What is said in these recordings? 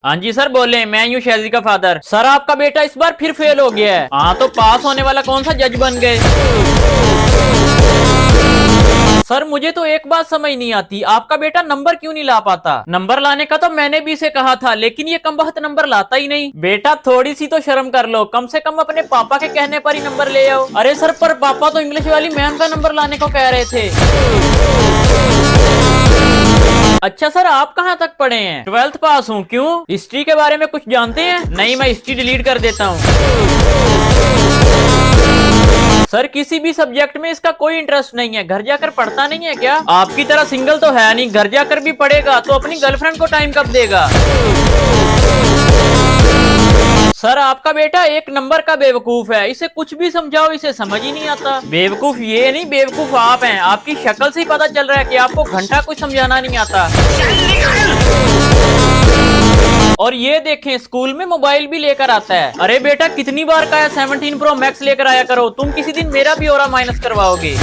हाँ जी सर बोले, मैं यूँ शहजी का फादर। सर आपका बेटा इस बार फिर फेल हो गया है। हाँ तो पास होने वाला कौन सा जज बन गए। सर मुझे तो एक बात समझ नहीं आती, आपका बेटा नंबर क्यों नहीं ला पाता। नंबर लाने का तो मैंने भी इसे कहा था, लेकिन ये कमबख्त नंबर लाता ही नहीं। बेटा थोड़ी सी तो शर्म कर लो, कम से कम अपने पापा के कहने पर ही नंबर ले आओ। अरे सर पर पापा तो इंग्लिश वाली मैम का नंबर लाने को कह रहे थे। अच्छा सर आप कहाँ तक पढ़े हैं। 12th पास हूँ। क्यों, हिस्ट्री के बारे में कुछ जानते हैं। नहीं मैं हिस्ट्री डिलीट कर देता हूँ। सर किसी भी सब्जेक्ट में इसका कोई इंटरेस्ट नहीं है, घर जाकर पढ़ता नहीं है क्या। आपकी तरह सिंगल तो है नहीं, घर जाकर भी पढ़ेगा तो अपनी गर्लफ्रेंड को टाइम कब देगा। सर आपका बेटा एक नंबर का बेवकूफ है, इसे कुछ भी समझाओ इसे समझ ही नहीं आता। बेवकूफ ये नहीं, बेवकूफ आप हैं, आपकी शक्ल से ही पता चल रहा है कि आपको घंटा कुछ समझाना नहीं आता। और ये देखें स्कूल में मोबाइल भी लेकर आता है। अरे बेटा कितनी बार का है 17 Pro Max लेकर आया करो, तुम किसी दिन मेरा भी ऑरा माइनस करवाओगे।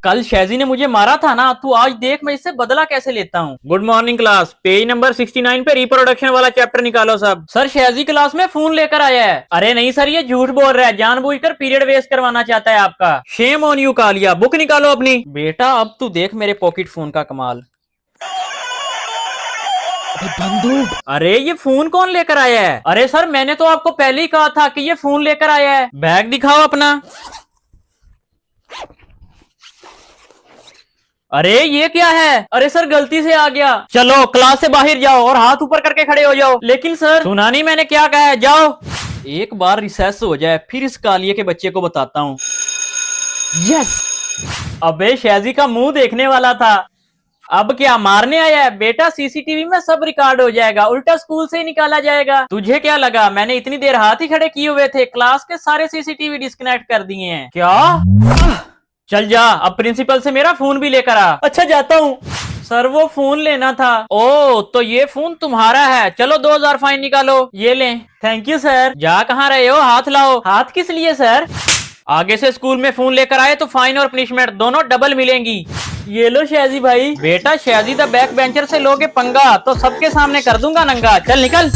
कल शैजी ने मुझे मारा था ना, तू आज देख मैं इससे बदला कैसे लेता हूँ। Good morning class, page number 69 पे रिप्रोडक्शन वाला चैप्टर निकालो सब। सर शैजी क्लास में फोन लेकर आया है। अरे नहीं सर ये झूठ बोल रहा है, जानबूझकर पीरियड वेस्ट करवाना चाहता है आपका। Shame on you Kaliya, book निकालो अपनी। बेटा अब तू देख मेरे पॉकेट फोन का कमाल। बंदूक। अरे ये फोन कौन लेकर आया है। अरे सर मैंने तो आपको पहले ही कहा था कि ये फोन लेकर आया है। बैग दिखाओ अपना। अरे ये क्या है। अरे सर गलती से आ गया। चलो क्लास से बाहर जाओ और हाथ ऊपर करके खड़े हो जाओ। लेकिन सर सुना नहीं मैंने क्या कहा है, जाओ। एक बार रिसेस हो जाए फिर इस कालिए के बच्चे को बताता हूँ। यस। अबे शैजी का मुंह देखने वाला था, अब क्या मारने आया है। बेटा सीसीटीवी में सब रिकॉर्ड हो जाएगा, उल्टा स्कूल से ही निकाला जाएगा। तुझे क्या लगा मैंने इतनी देर हाथ ही खड़े किए हुए थे, क्लास के सारे सीसीटीवी डिस्कनेक्ट कर दिए हैं क्या। चल जा अब प्रिंसिपल से मेरा फोन भी लेकर आ। अच्छा जाता हूँ। सर वो फोन लेना था। ओ तो ये फोन तुम्हारा है, चलो 2000 फाइन निकालो। ये ले। Thank you sir. जा कहाँ रहे हो, हाथ लाओ। हाथ किस लिए सर। आगे से स्कूल में फोन लेकर आए तो फाइन और पनिशमेंट दोनों डबल मिलेंगी। ये लो शैजी भाई। बेटा शैजी द बैक बेंचर से लोगे पंगा तो सबके सामने कर दूंगा नंगा, चल निकल।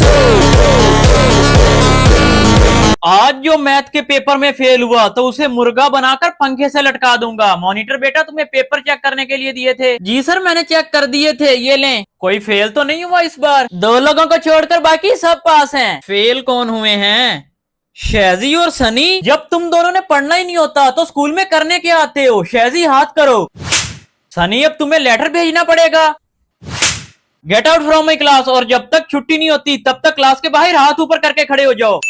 आज जो मैथ के पेपर में फेल हुआ तो उसे मुर्गा बनाकर पंखे से लटका दूंगा। मॉनिटर बेटा तुम्हें पेपर चेक करने के लिए दिए थे। जी सर मैंने चेक कर दिए थे, ये लें। कोई फेल तो नहीं हुआ इस बार। 2 लोगों को छोड़कर बाकी सब पास हैं। फेल कौन हुए हैं, शैजी और सनी। जब तुम दोनों ने पढ़ना ही नहीं होता तो स्कूल में करने क्या आते हो। शैजी हाथ करो। सनी अब तुम्हें लेटर भेजना पड़ेगा। Get out from my class, और जब तक छुट्टी नहीं होती तब तक क्लास के बाहर हाथ ऊपर करके खड़े हो जाओ।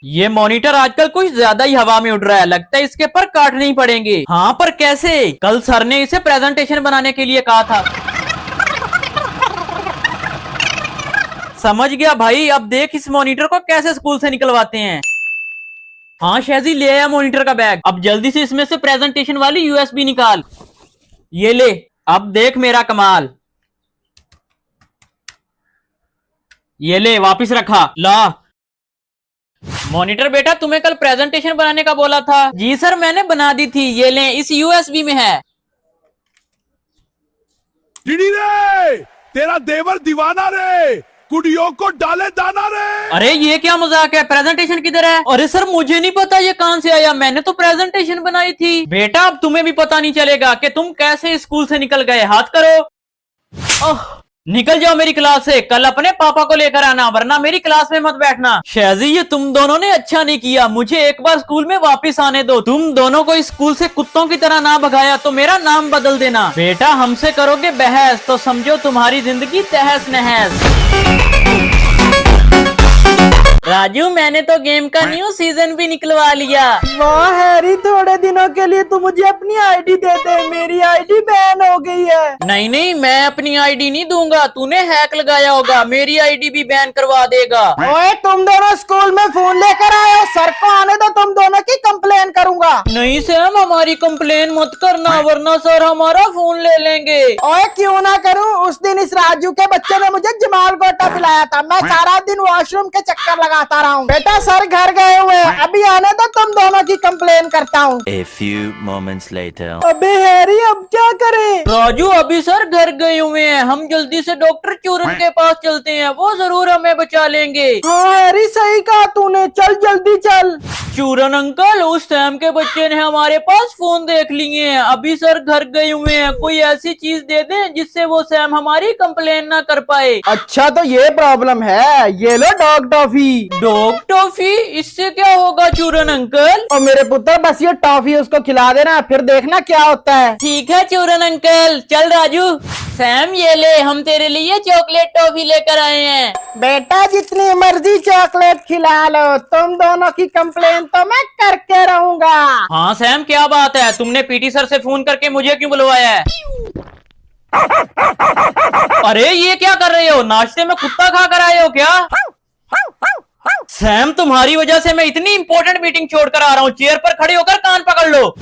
ये मॉनिटर आजकल कुछ ज्यादा ही हवा में उड़ रहा है, लगता है इसके पर काटने ही पड़ेंगे। हाँ पर कैसे, कल सर ने इसे प्रेजेंटेशन बनाने के लिए कहा था। समझ गया भाई, अब देख इस मॉनिटर को कैसे स्कूल से निकलवाते हैं। हाँ शैजी ले आया मॉनिटर का बैग, अब जल्दी से इसमें से प्रेजेंटेशन वाली यूएसबी निकाल। ये ले, अब देख मेरा कमाल। ये ले वापस रखा, ला। मॉनिटर बेटा तुम्हें कल प्रेजेंटेशन बनाने का बोला था। जी सर मैंने बना दी थी, ये लें इस यूएसबी में है। रे तेरा देवर दीवाना रे, कुड़ियों को डाले दाना रे। अरे ये क्या मजाक है, प्रेजेंटेशन किधर है। अरे सर मुझे नहीं पता ये कहां से आया, मैंने तो प्रेजेंटेशन बनाई थी। बेटा अब तुम्हें भी पता नहीं चलेगा कि तुम कैसे स्कूल से निकल गए, हाथ करो। ओह निकल जाओ मेरी क्लास से, कल अपने पापा को लेकर आना वरना मेरी क्लास में मत बैठना। शैजी ये तुम दोनों ने अच्छा नहीं किया, मुझे एक बार स्कूल में वापस आने दो। तुम दोनों को इस स्कूल से कुत्तों की तरह ना भगाया तो मेरा नाम बदल देना। बेटा हमसे करोगे बहस तो समझो तुम्हारी जिंदगी तहस नहस। राजू मैंने तो गेम का न्यू सीजन भी निकलवा लिया। वाह हैरी, थोड़े दिनों के लिए तू मुझे अपनी आईडी दे दे, मेरी आईडी बैन हो गई है। नहीं नहीं मैं अपनी आईडी नहीं दूंगा, तूने हैक लगाया होगा, मेरी आईडी भी बैन करवा देगा। ओए तुम दोनों स्कूल में फोन लेकर आए हो, सर को आने दो, तुम दोनों की कंप्लेन करूंगा। नहीं सैम हमारी कंप्लेन मत करना वरना सर हमारा फोन ले लेंगे। ओए क्यों ना करूं, उस दिन इस राजू के बच्चे ने मुझे जमाल गोटा पिलाया था, मैं सारा दिन वॉशरूम के चक्कर लगा लगाता रहा हूँ। बेटा सर घर गए हुए हैं, अभी आने दो, तुम दोनों की कंप्लेन करता हूँ। A few moments later. अबे हैरी अब क्या करें? राजू अभी सर घर गए हुए हैं, हम जल्दी से डॉक्टर चूरन के पास चलते हैं, वो जरूर हमें बचा लेंगे। हाँ हैरी सही कहा तूने, चल जल्दी चल। चूरन अंकल, उस सैम के बच्चे ने हमारे पास फोन देख लिए हैं, अभी सर घर गए हुए हैं, कोई ऐसी चीज दे दें जिससे वो सैम हमारी कंप्लेन ना कर पाए। अच्छा तो ये प्रॉब्लम है, ये लो डॉग टॉफी। डॉग टॉफी, इससे क्या होगा चूरन अंकल? और मेरे पुत्र बस ये टॉफी उसको खिला देना, फिर देखना क्या होता है। ठीक है चूरन अंकल। चल राजू। सैम ये ले, हम तेरे लिए चॉकलेट टॉफी लेकर आए हैं। बेटा जितनी मर्जी चॉकलेट खिला लो, तुम दोनों की कंप्लेन तो मैं करके रहूंगा। हाँ सैम क्या बात है, तुमने पीटी सर से फोन करके मुझे क्यों बुलवाया है? अरे ये क्या कर रहे हो, नाश्ते में कुत्ता खा कर आए हो क्या? सैम तुम्हारी वजह से मैं इतनी इंपॉर्टेंट मीटिंग छोड़कर आ रहा हूँ, चेयर पर खड़े होकर कान पकड़ लो।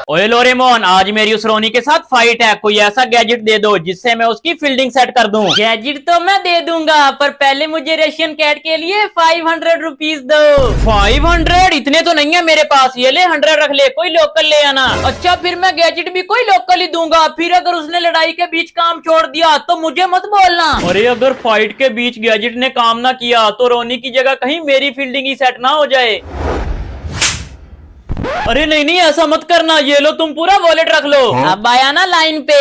ओए लोरेमोन, आज मेरी उस रोनी के साथ फाइट है, कोई ऐसा गैजेट दे दो जिससे मैं उसकी फील्डिंग सेट कर दूं। गैजेट तो मैं दे दूंगा, पर पहले मुझे रशियन कैट के लिए 500 रुपीज दो। 500? इतने तो नहीं है मेरे पास, ये ले 100 रख ले, कोई लोकल ले आना। अच्छा फिर मैं गैजेट भी कोई लोकल ही दूंगा, फिर अगर उसने लड़ाई के बीच काम छोड़ दिया तो मुझे मत बोलना। अरे अगर फाइट के बीच गैजेट ने काम ना किया तो रोनी की जगह कहीं मेरी फील्डिंग ही सेट ना हो जाए। अरे नहीं नहीं ऐसा मत करना, ये लो तुम पूरा वॉलेट रख लो। अब आया ना लाइन पे।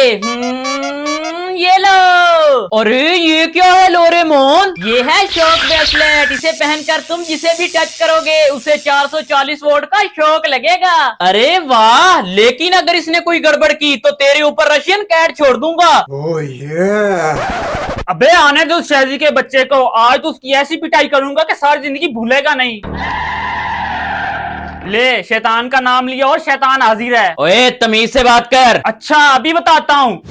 ये लो। अरे ये क्या है लोरेमोन? ये है शॉक ब्रेसलेट, इसे पहनकर तुम जिसे भी टच करोगे उसे 440 वोल्ट का शॉक लगेगा। अरे वाह, लेकिन अगर इसने कोई गड़बड़ की तो तेरे ऊपर रशियन कैट छोड़ दूंगा। अबे आने दो शहजी के बच्चे को, आज तो उसकी ऐसी पिटाई करूंगा कि सारी जिंदगी भूलेगा नहीं। ले शैतान का नाम लिया और शैतान हाजिर है। ओए तमीज से बात कर। अच्छा अभी बताता हूँ।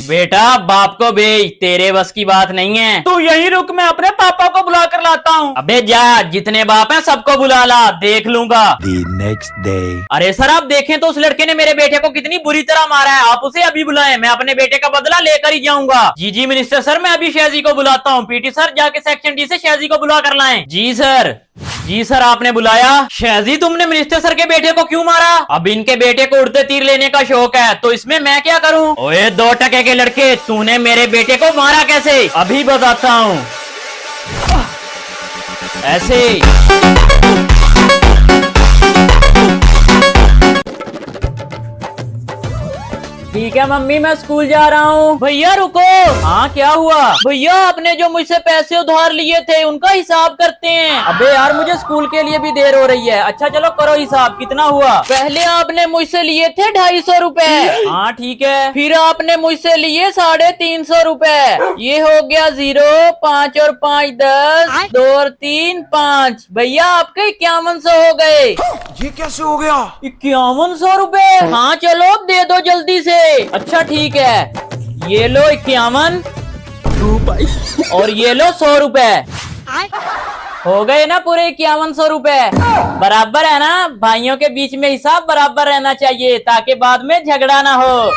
बेटा बाप को भेज, तेरे बस की बात नहीं है। तू यहीं रुक, मैं अपने पापा को बुला कर लाता हूँ। अबे जा, जितने बाप हैं सबको बुला ला, देख लूंगा। The next day. अरे सर आप देखें तो उस लड़के ने मेरे बेटे को कितनी बुरी तरह मारा है, आप उसे अभी बुलाएं, मैं अपने बेटे का बदला लेकर ही जाऊंगा। जी जी मिनिस्टर सर, मैं अभी शहजी को बुलाता हूँ। पीटी सर जाके सेक्शन डी से शहजी को बुला कर लाएं। जी सर। जी सर आपने बुलाया। शहजी तुमने मिनिस्टर सर के बेटे को क्यों मारा? अब इनके बेटे को उड़ते तीर लेने का शौक है, तो इसमें मैं क्या करूं? ओए 2 टके के लड़के, तूने मेरे बेटे को मारा कैसे? अभी बताता हूं। ऐसे ठीक है मम्मी, मैं स्कूल जा रहा हूँ। भैया रुको। हाँ क्या हुआ? भैया आपने जो मुझसे पैसे उधार लिए थे उनका हिसाब करते हैं। अबे यार मुझे स्कूल के लिए भी देर हो रही है। अच्छा चलो करो हिसाब, कितना हुआ? पहले आपने मुझसे लिए थे 250 रुपए। हाँ ठीक है। फिर आपने मुझसे लिए 350 रुपए। ये हो गया 0, 5 और 5 10, 2 और 3 5। भैया आपके 5100 हो गए। ये कैसे हो गया? 5100 रुपए? हाँ चलो अब दे दो जल्दी से। अच्छा ठीक है, ये लो 51 और ये लो 100 रुपए। हो गए ना पूरे 5100 रुपए? बराबर है ना? भाइयों के बीच में हिसाब बराबर रहना चाहिए ताकि बाद में झगड़ा ना हो।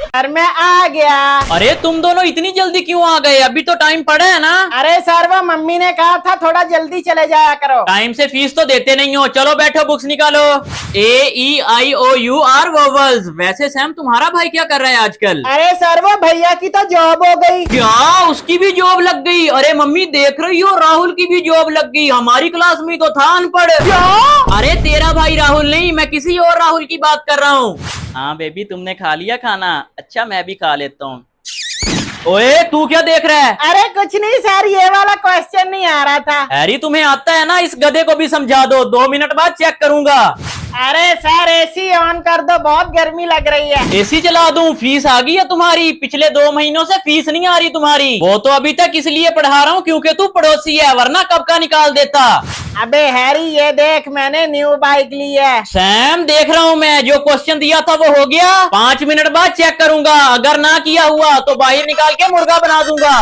सर मैं आ गया। अरे तुम दोनों इतनी जल्दी क्यों आ गए? अभी तो टाइम पड़ा है ना। अरे सर वो मम्मी ने कहा था थोड़ा जल्दी चले जाया करो। टाइम से फीस तो देते नहीं हो। चलो बैठो, बुक्स निकालो। AEIOU vowels. वैसे सैम तुम्हारा भाई क्या कर रहा है आजकल? अरे सर वो भैया की तो जॉब हो गई। क्या उसकी भी जॉब लग गई? अरे मम्मी देख रही हो, राहुल की भी जॉब लग गई। हमारी क्लास में तो था अनपढ़। क्या? अरे तेरा भाई राहुल नहीं, मैं किसी और राहुल की बात कर रहा हूँ। हाँ बेबी तुमने खा लिया खाना? अच्छा मैं भी खा लेता हूँ। ओए तू क्या देख रहा है? अरे कुछ नहीं सर, ये वाला क्वेश्चन नहीं आ रहा था। हैरी तुम्हें आता है ना, इस गधे को भी समझा दो, 2 मिनट बाद चेक करूंगा। अरे सर एसी ऑन कर दो, बहुत गर्मी लग रही है। एसी चला दूं? फीस आ गई है तुम्हारी? पिछले 2 महीनों से फीस नहीं आ रही तुम्हारी। वो तो अभी तक इसलिए पढ़ा रहा हूँ क्योंकि तू पड़ोसी है, वरना कब का निकाल देता। अबे हैरी ये देख, मैंने न्यू बाइक ली है। सैम देख रहा हूँ मैं, जो क्वेश्चन दिया था वो हो गया। 5 मिनट बाद चेक करूंगा, अगर ना किया हुआ तो बाहर निकाल के मुर्गा बना दूंगा।